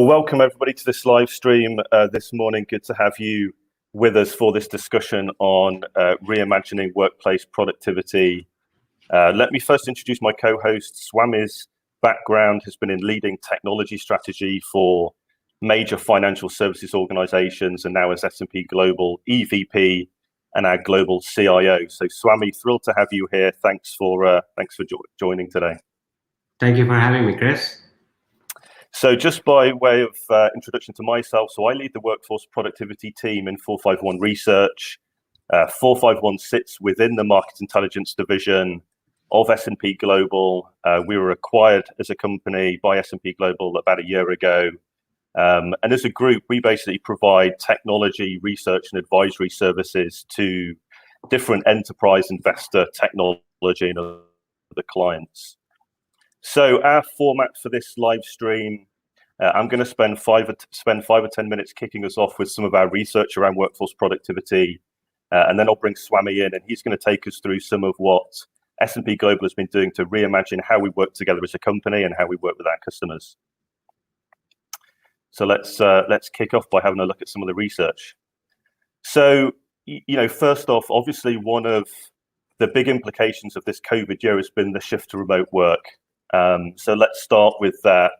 Well, welcome everybody to this live stream this morning. Good to have you with us for this discussion on reimagining workplace productivity. Let me first introduce my co-host. Swamy's background has been in leading technology strategy for major financial services organizations and now as S&P Global EVP and our global CIO. So Swamy, thrilled to have you here. Thanks for joining today. Thank you for having me, Chris. So just by way of introduction to myself, so I lead the workforce productivity team in 451 Research. 451 sits within the market intelligence division of S&P Global. We were acquired as a company by S&P Global about a year ago. And as a group, we basically provide technology, research, and advisory services to different enterprise investor technology and other clients. So our format for this live stream, I'm going to spend 5 or 10 minutes kicking us off with some of our research around workforce productivity, and then I'll bring Swamy in, and he's going to take us through some of what S&P Global has been doing to reimagine how we work together as a company and how we work with our customers. So let's kick off by having a look at some of the research. So, first off, obviously one of the big implications of this COVID year has been the shift to remote work. So let's start with that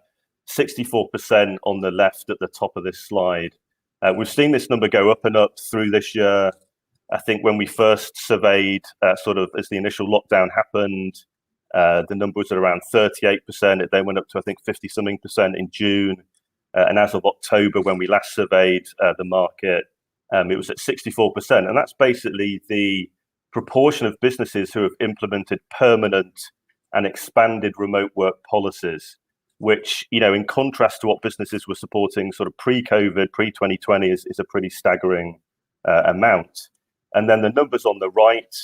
64% on the left at the top of this slide. We've seen this number go up and up through this year. I think when we first surveyed, sort of as the initial lockdown happened, the number was at around 38%. It then went up to, I think, 50-something% in June. And as of October, when we last surveyed the market, it was at 64%. And that's basically the proportion of businesses who have implemented permanent and expanded remote work policies, which, in contrast to what businesses were supporting sort of pre-COVID, pre-2020 is a pretty staggering amount. And then the numbers on the right,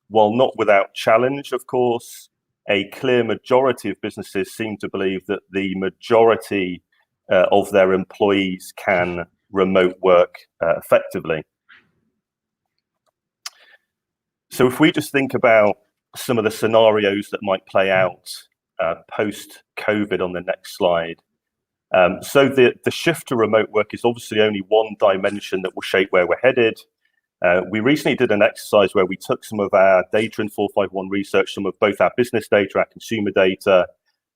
while not without challenge, of course, a clear majority of businesses seem to believe that the majority of their employees can remote work effectively. So if we just think about some of the scenarios that might play out post-COVID on the next slide. So the shift to remote work is obviously only one dimension that will shape where we're headed. We recently did an exercise where we took some of our data in 451 Research, some of both our business data, our consumer data,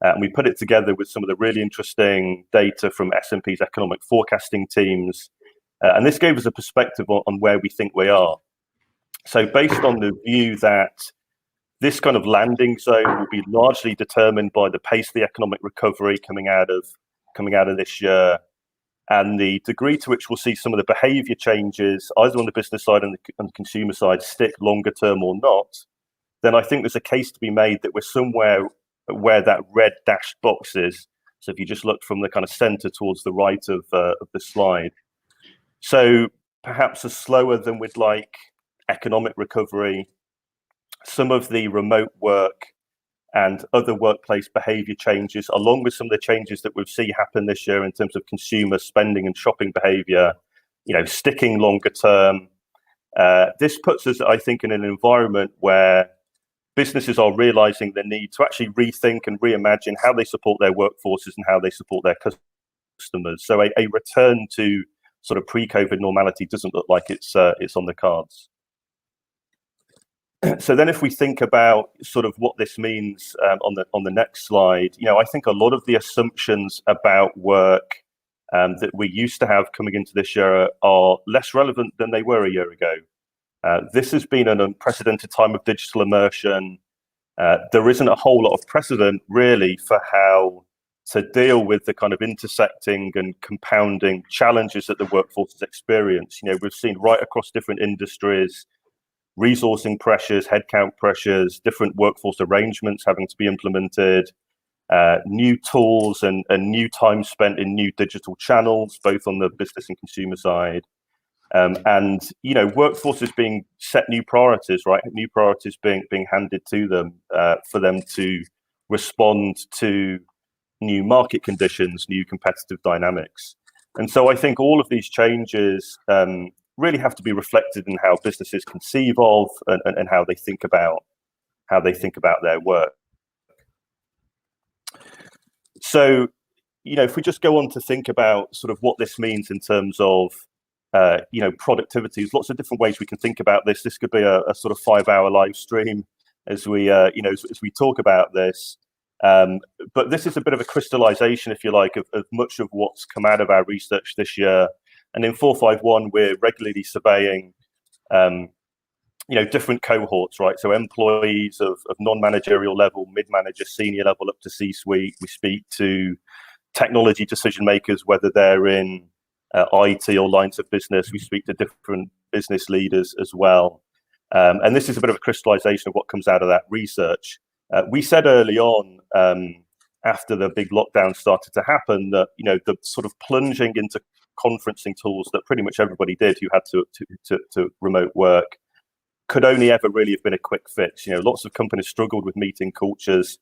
and we put it together with some of the really interesting data from S&P's economic forecasting teams. And this gave us a perspective on where we think we are. So based on the view that this kind of landing zone will be largely determined by the pace of the economic recovery coming out of this year, and the degree to which we'll see some of the behavior changes, either on the business side and the consumer side, stick longer term or not, then I think there's a case to be made that we're somewhere where that red dashed box is. So if you just look from the kind of center towards the right of the slide. So perhaps a slower than we'd like economic recovery, some of the remote work and other workplace behavior changes, along with some of the changes that we've seen happen this year in terms of consumer spending and shopping behavior, sticking longer term. This puts us, I think, in an environment where businesses are realizing the need to actually rethink and reimagine how they support their workforces and how they support their customers. So a return to sort of pre-COVID normality doesn't look like it's on the cards. So then if we think about sort of what this means on the next slide, I think a lot of the assumptions about work that we used to have coming into this year are less relevant than they were a year ago. This has been an unprecedented time of digital immersion. There isn't a whole lot of precedent really for how to deal with the kind of intersecting and compounding challenges that the workforce has experienced. We've seen right across different industries, resourcing pressures, headcount pressures, different workforce arrangements having to be implemented, new tools and new time spent in new digital channels, both on the business and consumer side. And workforces being set new priorities, right? New priorities being handed to them for them to respond to new market conditions, new competitive dynamics. And so I think all of these changes really have to be reflected in how businesses conceive of and how they think about their work. So if we just go on to think about sort of what this means in terms of productivity, there's lots of different ways we can think about this. This could be a sort of 5-hour live stream as we as we talk about this. But this is a bit of a crystallization, if you like, of much of what's come out of our research this year. And in 451, we're regularly surveying different cohorts, right? So employees of non-managerial level, mid-manager, senior level, up to C-suite. We speak to technology decision makers, whether they're in IT or lines of business. We speak to different business leaders as well. And this is a bit of a crystallization of what comes out of that research. We said early on, after the big lockdown started to happen, that the sort of plunging into conferencing tools that pretty much everybody did who had to remote work could only ever really have been a quick fix. Lots of companies struggled with meeting cultures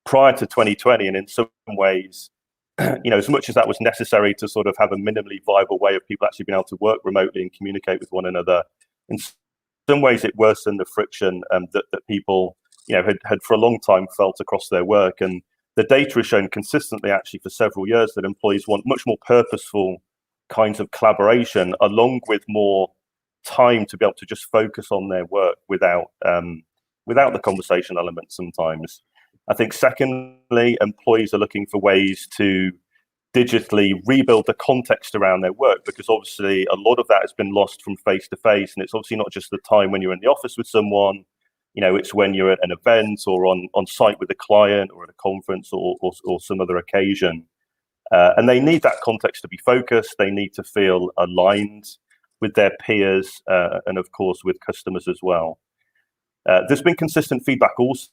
prior to 2020, and in some ways, as much as that was necessary to sort of have a minimally viable way of people actually being able to work remotely and communicate with one another, in some ways it worsened the friction that people had for a long time felt across their work. And the data has shown consistently, actually, for several years, that employees want much more purposeful kinds of collaboration, along with more time to be able to just focus on their work without the conversation element sometimes. I think secondly, employees are looking for ways to digitally rebuild the context around their work, because obviously a lot of that has been lost from face to face. And it's obviously not just the time when you're in the office with someone, it's when you're at an event or on site with a client or at a conference or some other occasion. And they need that context to be focused. They need to feel aligned with their peers and, of course, with customers as well. There's been consistent feedback also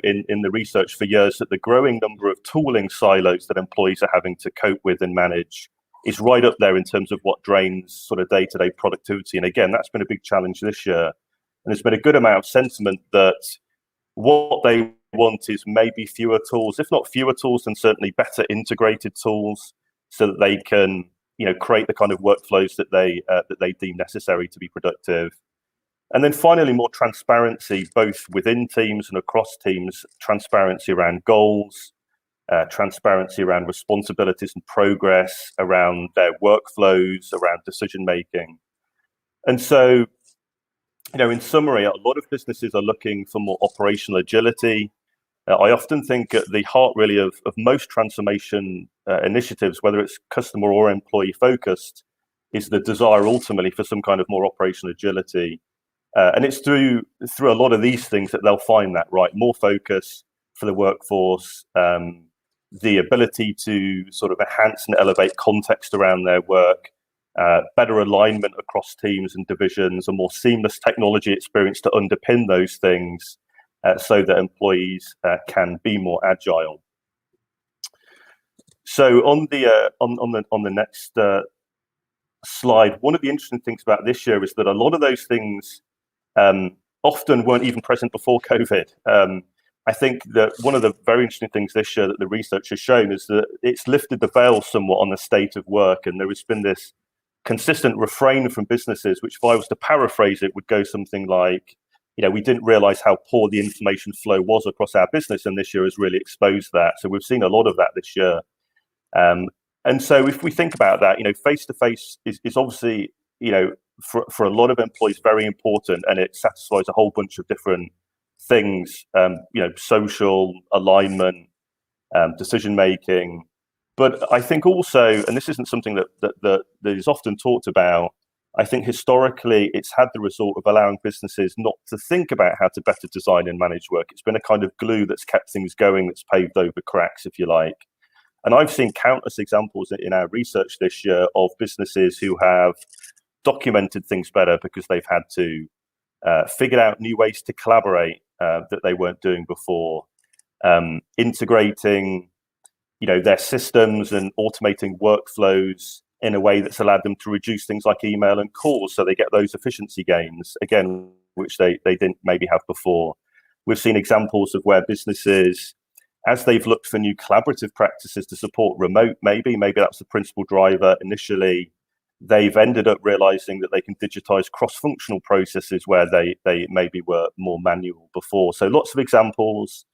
in the research for years that the growing number of tooling silos that employees are having to cope with and manage is right up there in terms of what drains sort of day-to-day productivity. And again, that's been a big challenge this year. And there's been a good amount of sentiment that what they want is maybe fewer tools, if not fewer tools, then certainly better integrated tools, so that they can create the kind of workflows that they deem necessary to be productive. And then finally, more transparency, both within teams and across teams, transparency around goals, transparency around responsibilities and progress, around their workflows, around decision making. And so, in summary, a lot of businesses are looking for more operational agility. I often think at the heart really of most transformation initiatives, whether it's customer or employee focused, is the desire ultimately for some kind of more operational agility. And it's through a lot of these things that they'll find that, right? More focus for the workforce, the ability to sort of enhance and elevate context around their work, better alignment across teams and divisions, a more seamless technology experience to underpin those things, so that employees can be more agile. So on the next slide, one of the interesting things about this year is that a lot of those things often weren't even present before COVID. I think that one of the very interesting things this year that the research has shown is that it's lifted the veil somewhat on the state of work, and there has been this consistent refrain from businesses, which if I was to paraphrase it, would go something like, we didn't realize how poor the information flow was across our business, and this year has really exposed that. So we've seen a lot of that this year. And so if we think about that, face-to-face is obviously, for a lot of employees, very important, and it satisfies a whole bunch of different things, social alignment, decision-making. But I think also, and this isn't something that is often talked about, I think historically it's had the result of allowing businesses not to think about how to better design and manage work. It's been a kind of glue that's kept things going, that's paved over cracks, if you like. And I've seen countless examples in our research this year of businesses who have documented things better because they've had to figure out new ways to collaborate that they weren't doing before, integrating their systems and automating workflows in a way that's allowed them to reduce things like email and calls, so they get those efficiency gains, again, which they didn't maybe have before. We've seen examples of where businesses, as they've looked for new collaborative practices to support remote, maybe that's the principal driver initially, they've ended up realizing that they can digitize cross-functional processes where they maybe were more manual before. So lots of examples.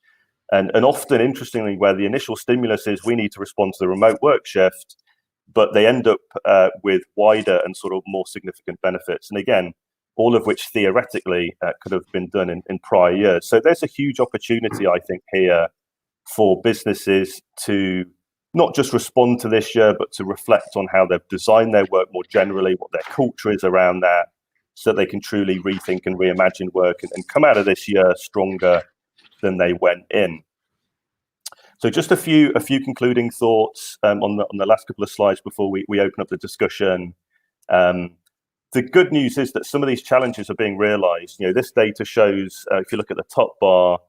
And often, interestingly, where the initial stimulus is we need to respond to the remote work shift, but they end up with wider and sort of more significant benefits. And again, all of which theoretically could have been done in prior years. So there's a huge opportunity, I think, here for businesses to not just respond to this year, but to reflect on how they've designed their work more generally, what their culture is around that, so that they can truly rethink and reimagine work and come out of this year stronger than they went in. So just a few concluding thoughts on the last couple of slides before we open up the discussion. The good news is that some of these challenges are being realized. This data shows, if you look at the top bar,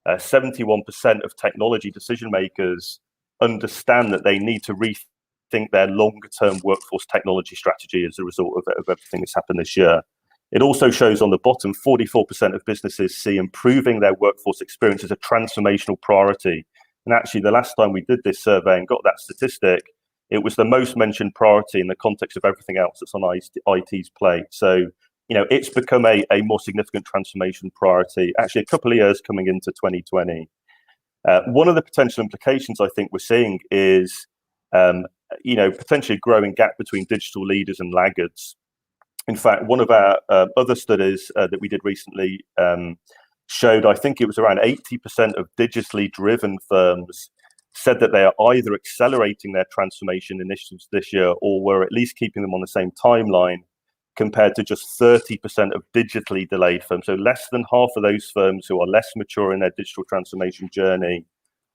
71% of technology decision makers understand that they need to rethink their longer-term workforce technology strategy as a result of everything that's happened this year. It also shows on the bottom, 44% of businesses see improving their workforce experience as a transformational priority. And actually, the last time we did this survey and got that statistic, it was the most mentioned priority in the context of everything else that's on IT's plate. So, it's become a more significant transformation priority, actually a couple of years coming into 2020. One of the potential implications I think we're seeing is, potentially a growing gap between digital leaders and laggards. In fact, one of our other studies that we did recently showed, I think it was around 80% of digitally driven firms said that they are either accelerating their transformation initiatives this year or were at least keeping them on the same timeline, compared to just 30% of digitally delayed firms. So less than half of those firms who are less mature in their digital transformation journey,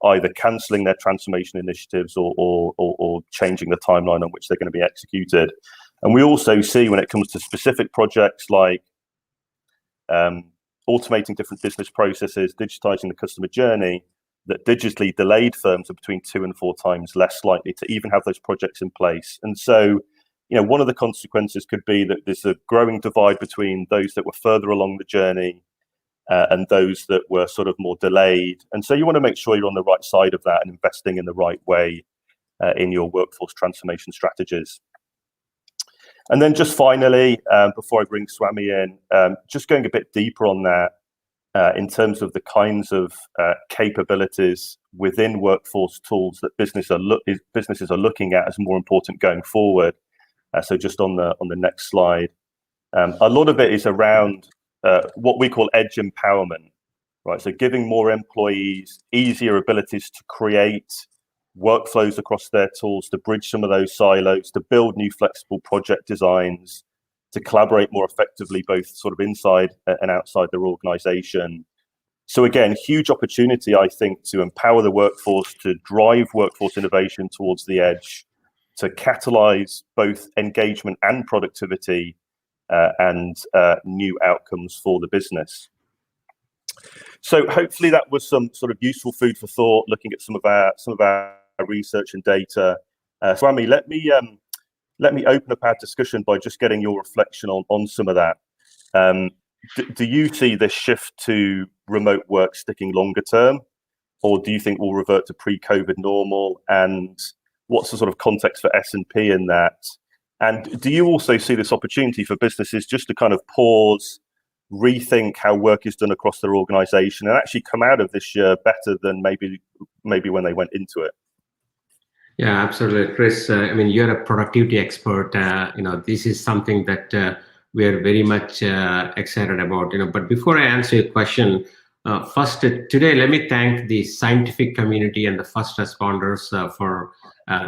either cancelling their transformation initiatives or changing the timeline on which they're going to be executed. And we also see, when it comes to specific projects like automating different business processes, digitizing the customer journey, that digitally delayed firms are between 2 and 4 times less likely to even have those projects in place. And so, one of the consequences could be that there's a growing divide between those that were further along the journey and those that were sort of more delayed. And so you want to make sure you're on the right side of that and investing in the right way in your workforce transformation strategies. And then just finally, before I bring Swamy in, just going a bit deeper on that in terms of the kinds of capabilities within workforce tools that businesses are looking at as more important going forward. So just on the next slide, a lot of it is around what we call edge empowerment, right? So giving more employees easier abilities to create workflows across their tools, to bridge some of those silos, to build new flexible project designs, to collaborate more effectively, both sort of inside and outside their organization. So again, huge opportunity, I think, to empower the workforce, to drive workforce innovation towards the edge, to catalyze both engagement and productivity and new outcomes for the business. So hopefully that was some sort of useful food for thought, looking at some of our research and data. Swamy, let me open up our discussion by just getting your reflection on some of that. Do you see this shift to remote work sticking longer term, or do you think we'll revert to pre-COVID normal? And what's the sort of context for S&P in that? And do you also see this opportunity for businesses just to kind of pause, rethink how work is done across their organization, and actually come out of this year better than maybe when they went into it? Yeah, absolutely, Chris. You're a productivity expert. This is something that we are very much excited about. But before I answer your question, first today, let me thank the scientific community and the first responders for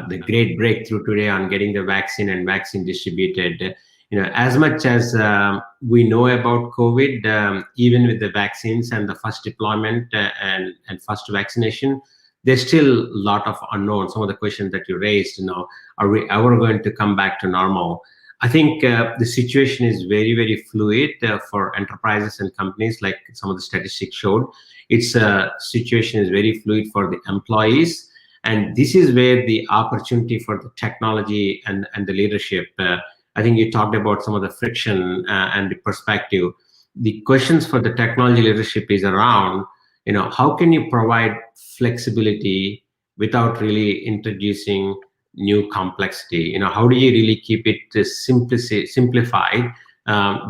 the great breakthrough today on getting the vaccine and vaccine distributed. As much as we know about COVID, even with the vaccines and the first deployment and first vaccination, there's still a lot of unknowns. Some of the questions that you raised, are we ever going to come back to normal? I think the situation is very, very fluid for enterprises and companies, like some of the statistics showed. Its situation is very fluid for the employees. And this is where the opportunity for the technology and the leadership, I think you talked about some of the friction and the perspective. The questions for the technology leadership is around, how can you provide flexibility without really introducing new complexity? How do you really keep it simplified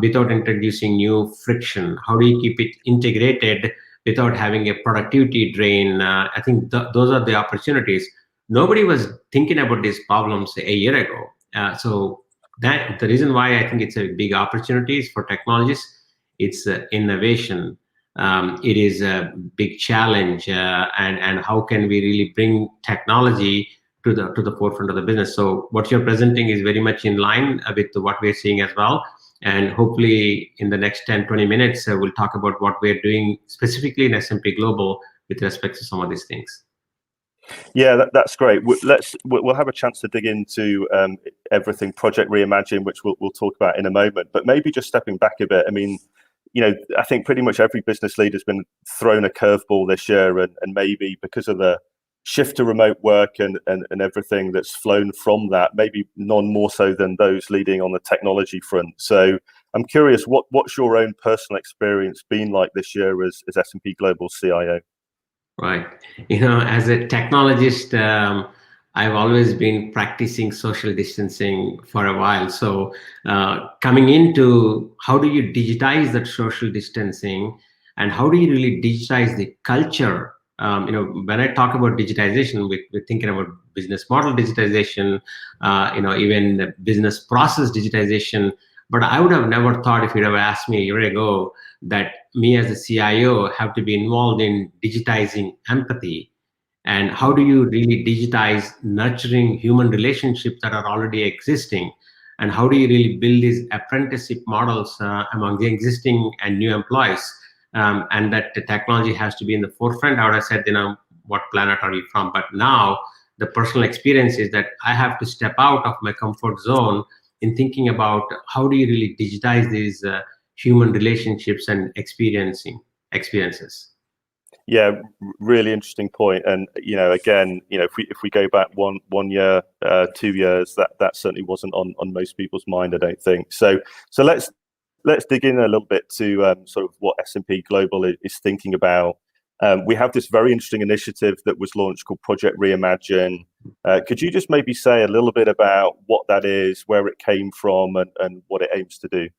without introducing new friction? How do you keep it integrated without having a productivity drain. I think those are the opportunities. Nobody was thinking about these problems a year ago. So that the reason why I think it's a big opportunities for technologists, it's innovation. It is a big challenge, and how can we really bring technology to the forefront of the business? So what you're presenting is very much in line with what we're seeing as well. And hopefully in the next 10-20 minutes, we'll talk about what we're doing specifically in S&P Global with respect to some of these things. Yeah, that's great. We'll have a chance to dig into everything Project Reimagine, which we'll talk about in a moment. But maybe just stepping back a bit, I mean, I think pretty much every business leader has been thrown a curveball this year, and maybe because of the shift to remote work and everything that's flown from that, maybe none more so than those leading on the technology front. So I'm curious, what's your own personal experience been like this year as S&P Global CIO? Right. As a technologist, I've always been practicing social distancing for a while. So coming into how do you digitize that social distancing, and how do you really digitize the culture? When I talk about digitization, we're thinking about business model digitization, even the business process digitization. But I would have never thought, if you'd have asked me a year ago, that me as a CIO have to be involved in digitizing empathy. And how do you really digitize nurturing human relationships that are already existing? And how do you really build these apprenticeship models among the existing and new employees? And that the technology has to be in the forefront. I would have said, what planet are you from? But now the personal experience is that I have to step out of my comfort zone in thinking about how do you really digitize these human relationships and experiences. Yeah, really interesting point. And again, if we go back one year, 2 years, that certainly wasn't on most people's mind, I don't think. So let's dig in a little bit to sort of what S&P Global is thinking about. We have this very interesting initiative that was launched called Project Reimagine. Could you just maybe say a little bit about what that is, where it came from, and what it aims to do?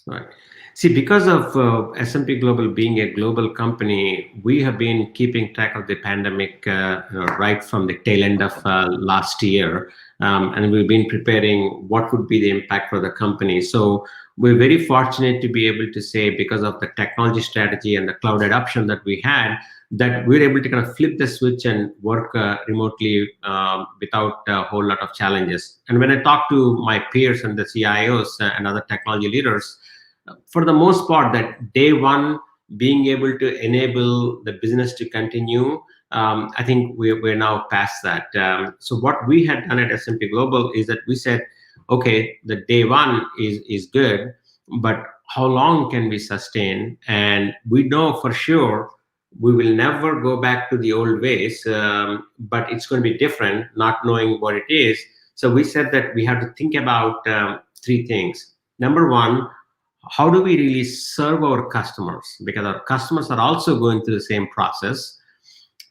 Right. See, because of S&P Global being a global company, we have been keeping track of the pandemic right from the tail end of last year. And we've been preparing what would be the impact for the company. So we're very fortunate to be able to say, because of the technology strategy and the cloud adoption that we had, that we're able to kind of flip the switch and work remotely without a whole lot of challenges. And when I talk to my peers and the CIOs and other technology leaders, for the most part, that day one, being able to enable the business to continue, I think we're now past that. So what we had done at S&P Global is that we said, okay, the day one is good, but how long can we sustain? And we know for sure we will never go back to the old ways, but it's going to be different, not knowing what it is. So we said that we have to think about 3 things. Number one, how do we really serve our customers? Because our customers are also going through the same process.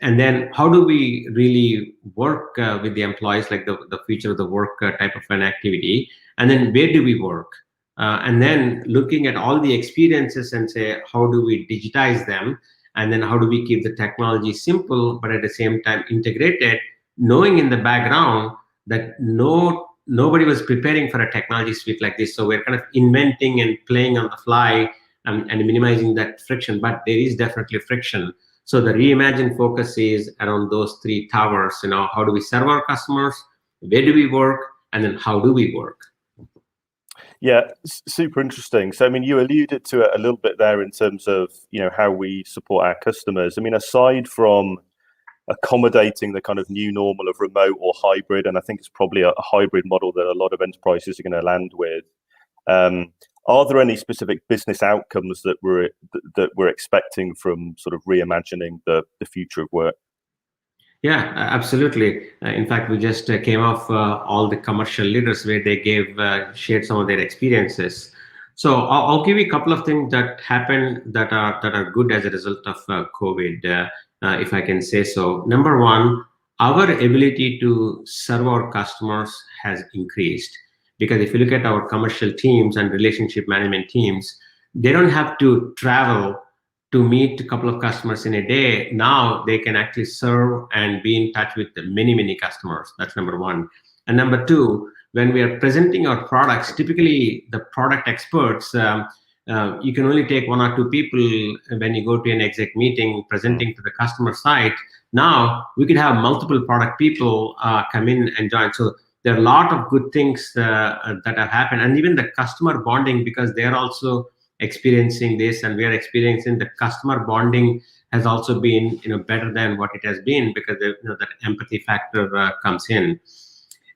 And then how do we really work with the employees, like the future of the work type of an activity? And then where do we work? And then looking at all the experiences and say, how do we digitize them? And then how do we keep the technology simple, but at the same time integrated, knowing in the background that nobody was preparing for a technology suite like this. So we're kind of inventing and playing on the fly and minimizing that friction, but there is definitely friction. So the Reimagine focus is around those 3 towers. How do we serve our customers? Where do we work? And then how do we work? Yeah, super interesting. So, I mean, you alluded to it a little bit there in terms of, how we support our customers. I mean, aside from accommodating the kind of new normal of remote or hybrid, and I think it's probably a hybrid model that a lot of enterprises are going to land with. Are there any specific business outcomes that we're expecting from sort of reimagining the future of work? Yeah, absolutely. In fact, we just came off all the commercial leaders where they shared some of their experiences. So I'll give you a couple of things that happened that are good as a result of COVID. If I can say so. Number one, our ability to serve our customers has increased, because if you look at our commercial teams and relationship management teams, they don't have to travel to meet a couple of customers in a day. Now they can actually serve and be in touch with many, many customers. That's number one. And number two, when we are presenting our products, typically the product experts, you can only take one or two people when you go to an exec meeting presenting to the customer side. Now we could have multiple product people come in and join. So there are a lot of good things that have happened, and even the customer bonding, because they're also experiencing this and we are experiencing the customer bonding has also been better than what it has been, because that empathy factor comes in.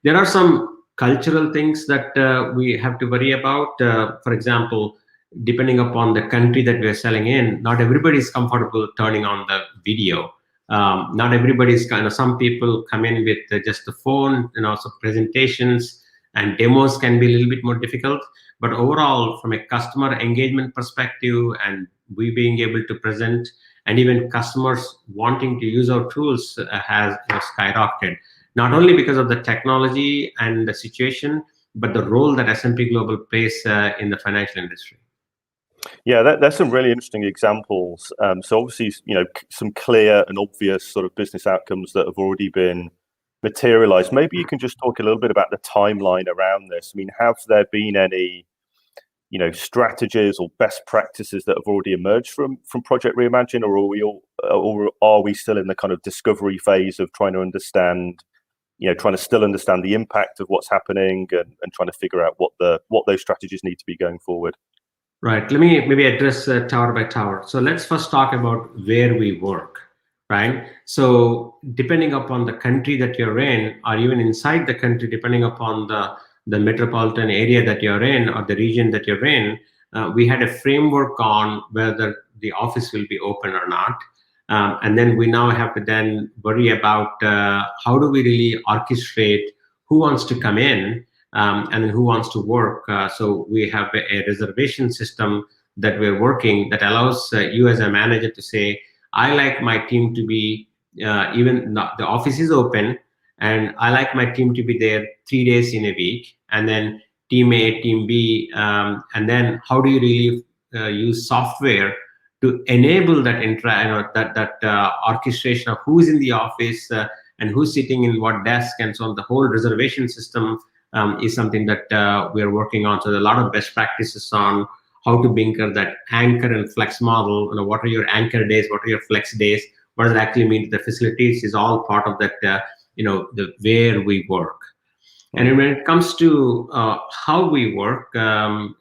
There are some cultural things that we have to worry about. For example, depending upon the country that we're selling in, not everybody is comfortable turning on the video. Not everybody is some people come in with just the phone, so presentations and demos can be a little bit more difficult. But overall, from a customer engagement perspective, and we being able to present, and even customers wanting to use our tools has skyrocketed. Not only because of the technology and the situation, but the role that S&P Global plays in the financial industry. Yeah, that's some really interesting examples. So obviously, some clear and obvious sort of business outcomes that have already been materialized. Maybe you can just talk a little bit about the timeline around this. I mean, have there been any, strategies or best practices that have already emerged from Project Reimagine, or are we still in the kind of discovery phase of trying to understand, trying to still understand the impact of what's happening and trying to figure out what those strategies need to be going forward? Right. Let me maybe address tower by tower. So let's first talk about where we work, right? So depending upon the country that you're in, or even inside the country, depending upon the metropolitan area that you're in or the region that you're in, we had a framework on whether the office will be open or not. And then we now have to then worry about how do we really orchestrate who wants to come in and then who wants to work. So we have a reservation system that we're working that allows you as a manager to say, I like my team to be, even the office is open, and I like my team to be there 3 days in a week, and then team A, team B, and then how do you really use software to enable that orchestration of who's in the office and who's sitting in what desk, and so on. The whole reservation system is something that we are working on. So there are a lot of best practices on how to binker that anchor and flex model. What are your anchor days? What are your flex days? What does it actually mean to the facilities? Is all part of that, the where we work. And when it comes to how we work, there are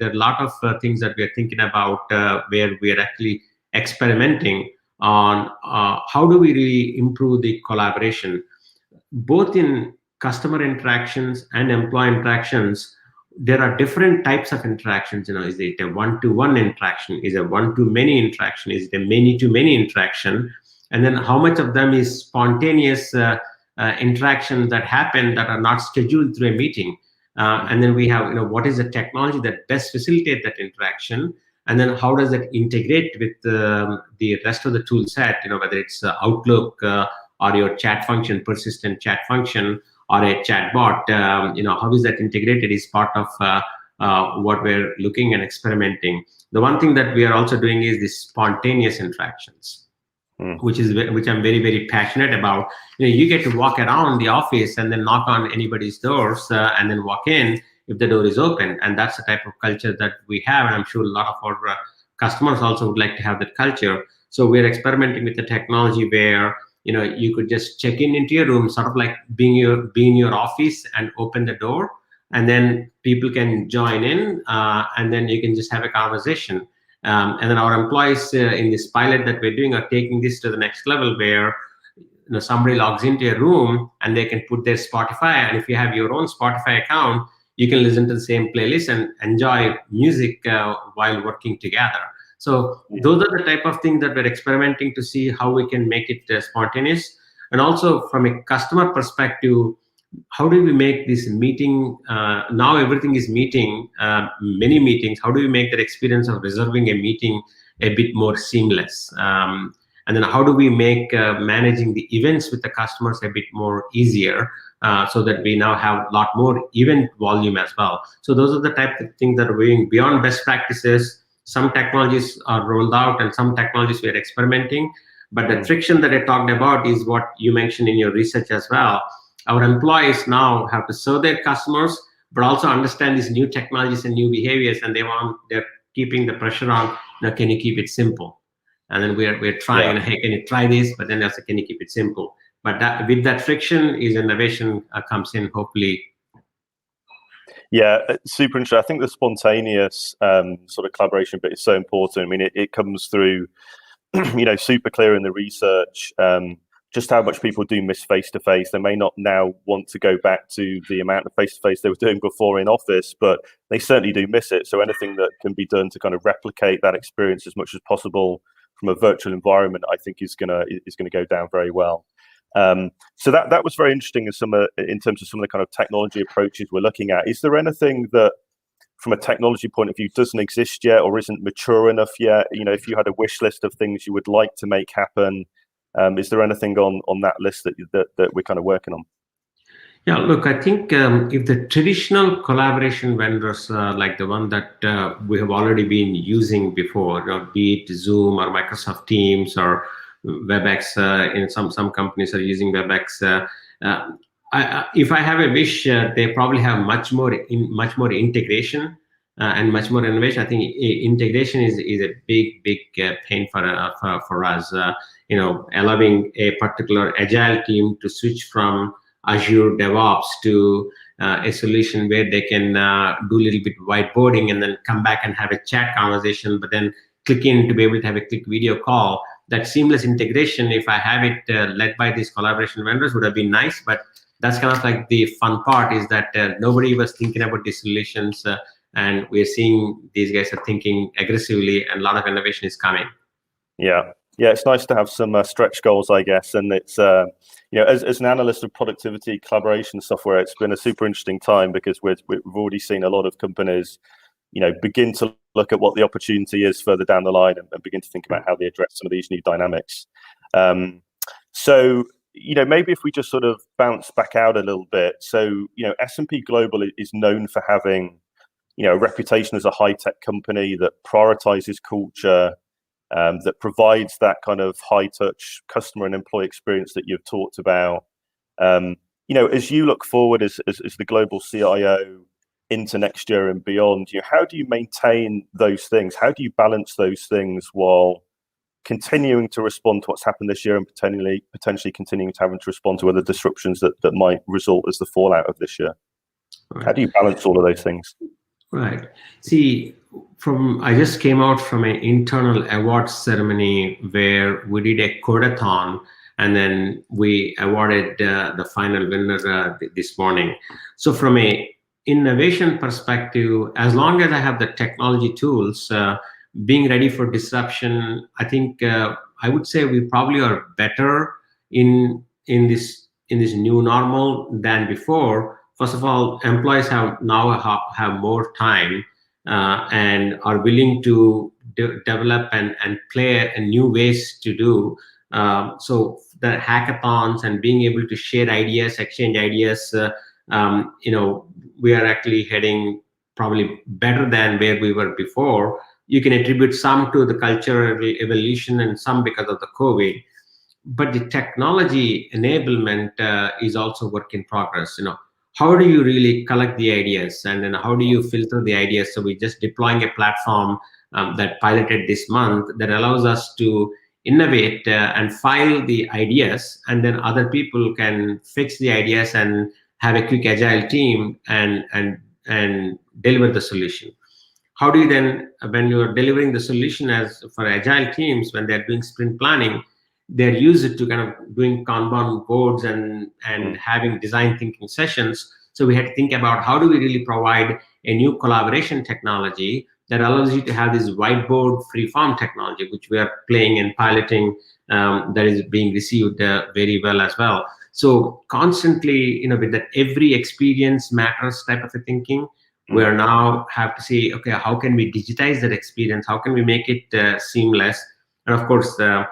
a lot of things that we are thinking about where we are actually experimenting on how do we really improve the collaboration, both in customer interactions and employee interactions. There are different types of interactions. Is it a one-to-one interaction? Is it a one-to-many interaction? Is it a many-to-many interaction? And then how much of them is spontaneous interactions that happen that are not scheduled through a meeting? And then we have, what is the technology that best facilitate that interaction? And then how does that integrate with the rest of the tool set? Whether it's Outlook or your chat function, persistent chat function, or a chatbot, how is that integrated is part of what we're looking and experimenting. The one thing that we are also doing is the spontaneous interactions, which I'm very, very passionate about. You get to walk around the office and then knock on anybody's doors and then walk in if the door is open. And that's the type of culture that we have. And I'm sure a lot of our customers also would like to have that culture. So we're experimenting with the technology where you could just check into your room, sort of like be in your office and open the door, and then people can join in, and then you can just have a conversation. And then our employees in this pilot that we're doing are taking this to the next level, where somebody logs into a room and they can put their Spotify, and if you have your own Spotify account, you can listen to the same playlist and enjoy music while working together. So those are the type of things that we're experimenting to see how we can make it spontaneous. And also from a customer perspective, how do we make this meeting, now everything is meeting, many meetings, how do we make that experience of reserving a meeting a bit more seamless? And then how do we make managing the events with the customers a bit more easier, so that we now have a lot more event volume as well. So those are the type of things that are going beyond best practices. Some technologies are rolled out and some technologies we are experimenting. But the friction that I talked about is what you mentioned in your research as well. Our employees now have to serve their customers, but also understand these new technologies and new behaviors, and they're keeping the pressure on, can you keep it simple? And then we're trying, hey, can you try this? But then also, can you keep it simple? But with that friction is innovation comes in, hopefully. Yeah, super interesting. I think the spontaneous sort of collaboration bit is so important. I mean, it comes through, super clear in the research, just how much people do miss face-to-face. They may not now want to go back to the amount of face-to-face they were doing before in office, but they certainly do miss it. So anything that can be done to kind of replicate that experience as much as possible from a virtual environment, I think is gonna go down very well. So that was very interesting in terms of some of the kind of technology approaches we're looking at. Is there anything that, from a technology point of view, doesn't exist yet or isn't mature enough yet? If you had a wish list of things you would like to make happen, is there anything on that list that we're kind of working on? Yeah, look, I think if the traditional collaboration vendors, like the one that we have already been using before, be it Zoom or Microsoft Teams or WebEx, in some companies are using WebEx. If I have a wish, they probably have much more integration and much more innovation. I think integration is a big pain for us. Allowing a particular agile team to switch from Azure DevOps to a solution where they can do a little bit whiteboarding and then come back and have a chat conversation, but then click in to be able to have a quick video call. That seamless integration, if I have it led by these collaboration vendors, would have been nice. But that's kind of like the fun part, is that nobody was thinking about these solutions, and we're seeing these guys are thinking aggressively, and a lot of innovation is coming. Yeah, it's nice to have some stretch goals, I guess. And it's as an analyst of productivity collaboration software, it's been a super interesting time because we've already seen a lot of companies begin to look at what the opportunity is further down the line and begin to think about how they address some of these new dynamics. So maybe if we just sort of bounce back out a little bit. So S&P Global is known for having a reputation as a high-tech company that prioritizes culture, that provides that kind of high-touch customer and employee experience that you've talked about. As you look forward as the global CIO into next year and beyond, how do you maintain those things? How do you balance those things while continuing to respond to what's happened this year and potentially continuing to having to respond to other disruptions that might result as the fallout of this year? Right. How do you balance all of those things? Right. See, I just came out from an internal awards ceremony where we did a codathon, and then we awarded the final winner this morning. So from a innovation perspective, as long as I have the technology tools, being ready for disruption, I think I would say we probably are better in this new normal than before. First of all, employees have more time and are willing to develop and play new ways to do. So the hackathons and being able to share ideas, exchange ideas, we are actually heading probably better than where we were before. You can attribute some to the cultural evolution and some because of the COVID. But the technology enablement is also work in progress. How do you really collect the ideas, and then how do you filter the ideas? So we're just deploying a platform that piloted this month that allows us to innovate and file the ideas, and then other people can fix the ideas and have a quick agile team and deliver the solution. How do you then, when you are delivering the solution as for agile teams, when they're doing sprint planning, they're used to kind of doing Kanban boards and having design thinking sessions. So we had to think about how do we really provide a new collaboration technology that allows you to have this whiteboard free-form technology, which we are playing and piloting, that is being received very well as well. So constantly, with that every experience matters type of a thinking, we are now have to say, okay, how can we digitize that experience? How can we make it seamless? And of course, the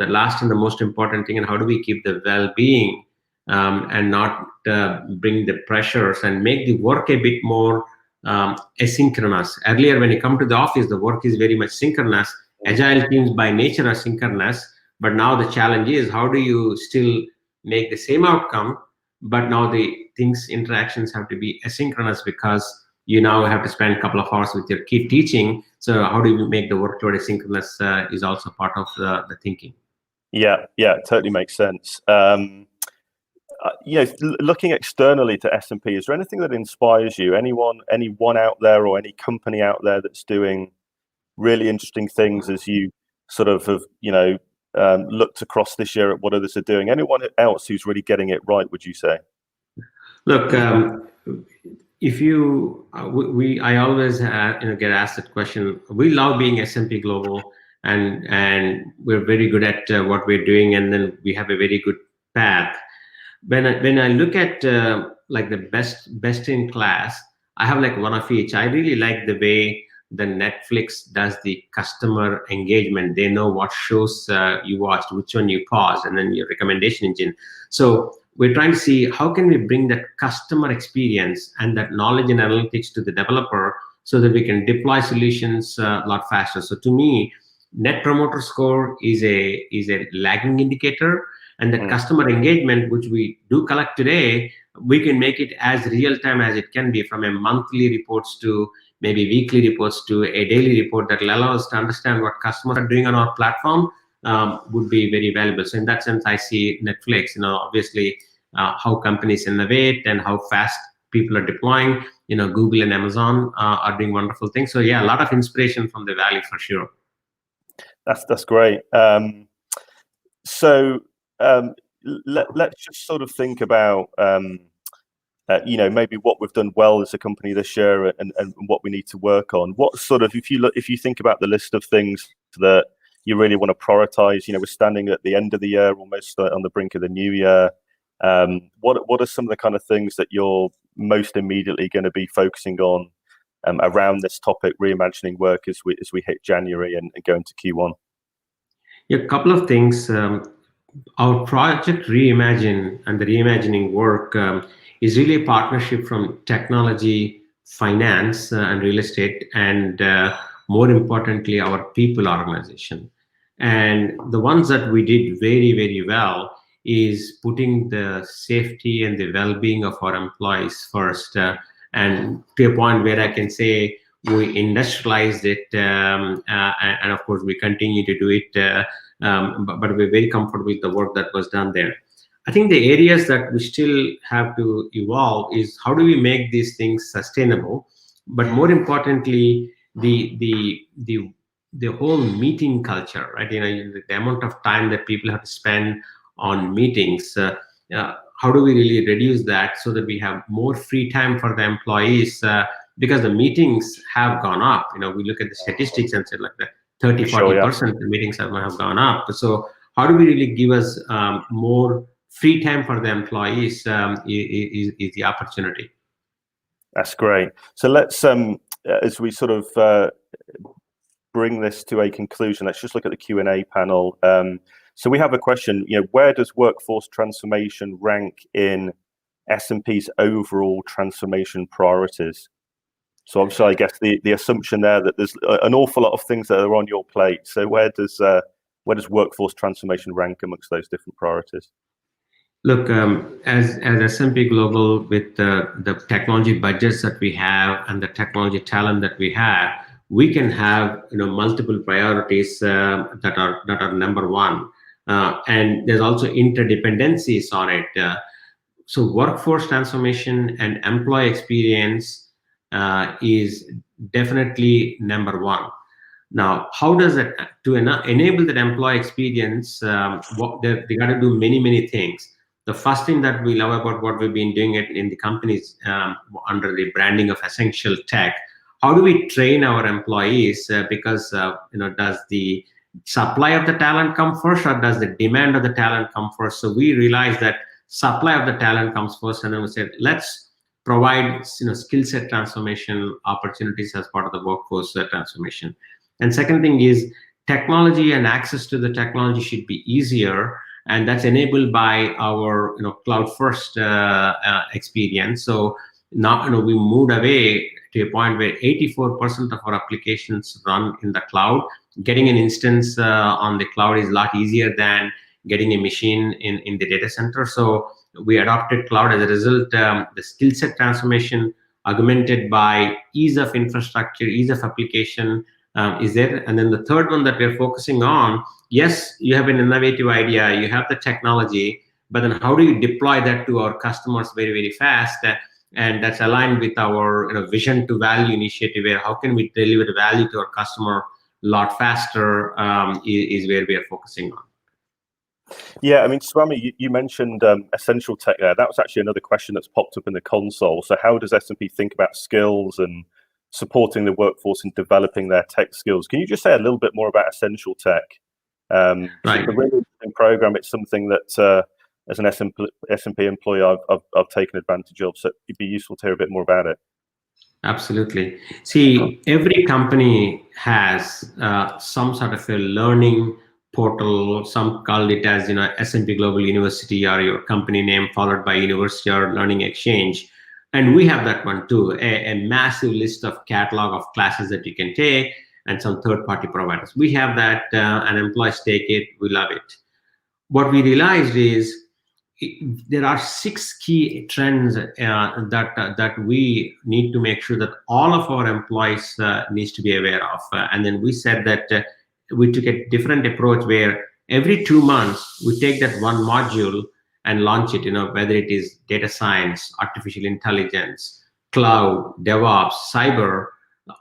last and the most important thing, and how do we keep the well-being and not bring the pressures and make the work a bit more asynchronous. Earlier, when you come to the office, the work is very much synchronous. Agile teams by nature are synchronous, but now the challenge is how do you still make the same outcome, but now the interactions have to be asynchronous because you now have to spend a couple of hours with your kid teaching. So how do you make the workload asynchronous is also part of the thinking. Yeah, it totally makes sense. Looking externally to S&P, is there anything that inspires you? Anyone out there or any company out there that's doing really interesting things as you sort of have, looked across this year at what others are doing? Anyone else who's really getting it right, would you say? Look, if you, I always get asked that question. We love being S&P Global, and we're very good at what we're doing, and then we have a very good path. When I look at like the best in class, I have like one of each. I really like the way the Netflix does the customer engagement. They know what shows you watched, which one you paused, and then your recommendation engine. So we're trying to see how can we bring that customer experience and that knowledge and analytics to the developer so that we can deploy solutions a lot faster. So to me, Net Promoter Score is a lagging indicator, and that customer engagement, which we do collect today, we can make it as real time as it can be, from a monthly reports to maybe weekly reports to a daily report that will allow us to understand what customers are doing on our platform. Would be very valuable. So in that sense, I see Netflix, obviously how companies innovate and how fast people are deploying. Google and Amazon are doing wonderful things. So yeah, a lot of inspiration from the Valley for sure. That's great. Let's just sort of think about maybe what we've done well as a company this year and what we need to work on. What sort of, if you think about the list of things that you really want to prioritize, we're standing at the end of the year, almost on the brink of the new year. What are some of the kind of things that you're most immediately going to be focusing on around this topic, reimagining work, as we hit January and go into Q1? Yeah, a couple of things. Our project Reimagine and the reimagining work is really a partnership from technology, finance, and real estate, and more importantly, our people organization. And the ones that we did very, very well is putting the safety and the well-being of our employees first. And to a point where I can say we industrialized it, and of course we continue to do it, but we're very comfortable with the work that was done there. I think the areas that we still have to evolve is how do we make these things sustainable, but more importantly, the whole meeting culture, right? The amount of time that people have to spend on meetings. How do we really reduce that so that we have more free time for the employees? Because the meetings have gone up. We look at the statistics and say like that 30-40% the meetings have gone up. So how do we really give us more free time for the employees is the opportunity. That's great. So let's, as we sort of bring this to a conclusion, let's just look at the Q&A panel. So we have a question, where does workforce transformation rank in S&P's overall transformation priorities? So obviously, I guess the assumption there that there's an awful lot of things that are on your plate. So where does workforce transformation rank amongst those different priorities? Look, as S&P Global, with the technology budgets that we have and the technology talent that we have, we can have multiple priorities that are number one, and there's also interdependencies on it. So workforce transformation and employee experience is definitely number one. Now, how does it to enable that employee experience? They got to do many things. The first thing that we love about what we've been doing in the companies under the branding of Essential Tech, how do we train our employees? Because does the supply of the talent come first, or does the demand of the talent come first? So we realize that supply of the talent comes first, and then we said let's provide skill set transformation opportunities as part of the workforce transformation. And second thing is technology, and access to the technology should be easier, and that's enabled by our cloud first experience. So Now, we moved away to a point where 84% of our applications run in the cloud. Getting an instance on the cloud is a lot easier than getting a machine in the data center. So we adopted cloud. As a result, the skill set transformation augmented by ease of infrastructure, ease of application is there. And then the third one that we're focusing on, yes, you have an innovative idea, you have the technology, but then how do you deploy that to our customers very, very fast? And that's aligned with our vision to value initiative, where how can we deliver the value to our customer a lot faster is where we are focusing on. Yeah, I mean, Swamy, you mentioned essential tech there. That was actually another question that's popped up in the console. So how does S&P think about skills and supporting the workforce in developing their tech skills? Can you just say a little bit more about essential tech? Right. It's a really interesting program. It's something that as an S&P employee, I've taken advantage of. So it'd be useful to hear a bit more about it. Absolutely. See, every company has some sort of a learning portal. Some call it as S&P Global University, or your company name followed by university or learning exchange. And we have that one too, a massive list of catalog of classes that you can take and some third-party providers. We have that, and employees take it, we love it. What we realized is there are 6 key trends that we need to make sure that all of our employees needs to be aware of. And then we said that we took a different approach where every 2 months we take that one module and launch it, whether it is data science, artificial intelligence, cloud, DevOps, cyber,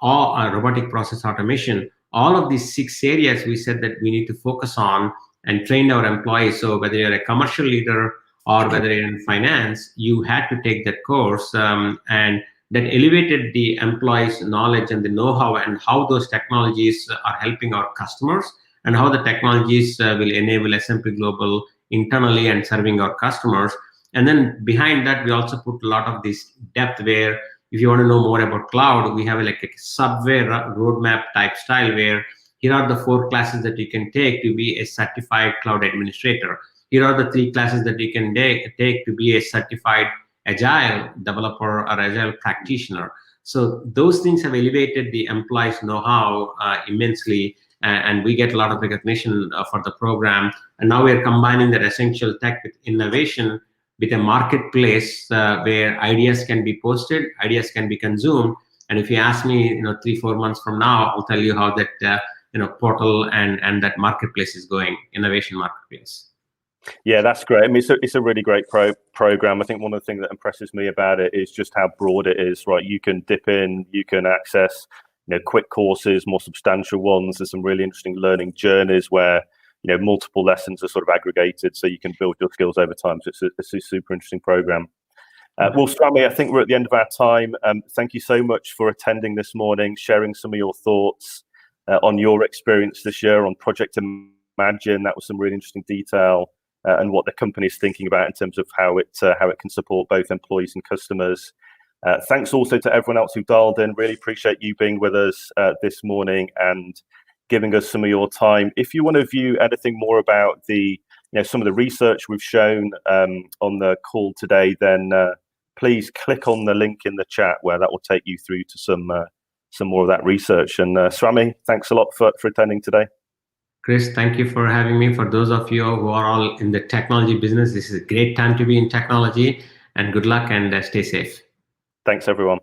or robotic process automation. All of these 6 areas we said that we need to focus on and train our employees. So whether you're a commercial leader or whether you're in finance, you had to take that course, and that elevated the employees' knowledge and the know-how and how those technologies are helping our customers and how the technologies will enable S&P Global internally and serving our customers. And then behind that, we also put a lot of this depth where if you want to know more about cloud, we have like a subway roadmap type style where here are the 4 classes that you can take to be a certified cloud administrator. Here are the 3 classes that you can take to be a certified agile developer or agile practitioner. So those things have elevated the employees' know-how immensely, and we get a lot of recognition for the program. And now we're combining that essential tech with innovation with a marketplace where ideas can be posted, ideas can be consumed. And if you ask me, 3-4 months from now, I'll tell you how that portal and that marketplace is going, innovation marketplace. Yeah, that's great. I mean, it's a really great program. I think one of the things that impresses me about it is just how broad it is, right? You can dip in, you can access, quick courses, more substantial ones. There's some really interesting learning journeys where, multiple lessons are sort of aggregated so you can build your skills over time. So it's a super interesting program. Well, Swamy, I think we're at the end of our time. Thank you so much for attending this morning, sharing some of your thoughts on your experience this year on Project Imagine. That was some really interesting detail. And what the company is thinking about in terms of how it can support both employees and customers. Thanks also to everyone else who dialed in. Really appreciate you being with us this morning and giving us some of your time. If you want to view anything more about the some of the research we've shown on the call today, then please click on the link in the chat where that will take you through to some more of that research. And Swamy, thanks a lot for attending today. Chris, thank you for having me. For those of you who are all in the technology business, this is a great time to be in technology, and good luck and stay safe. Thanks, everyone.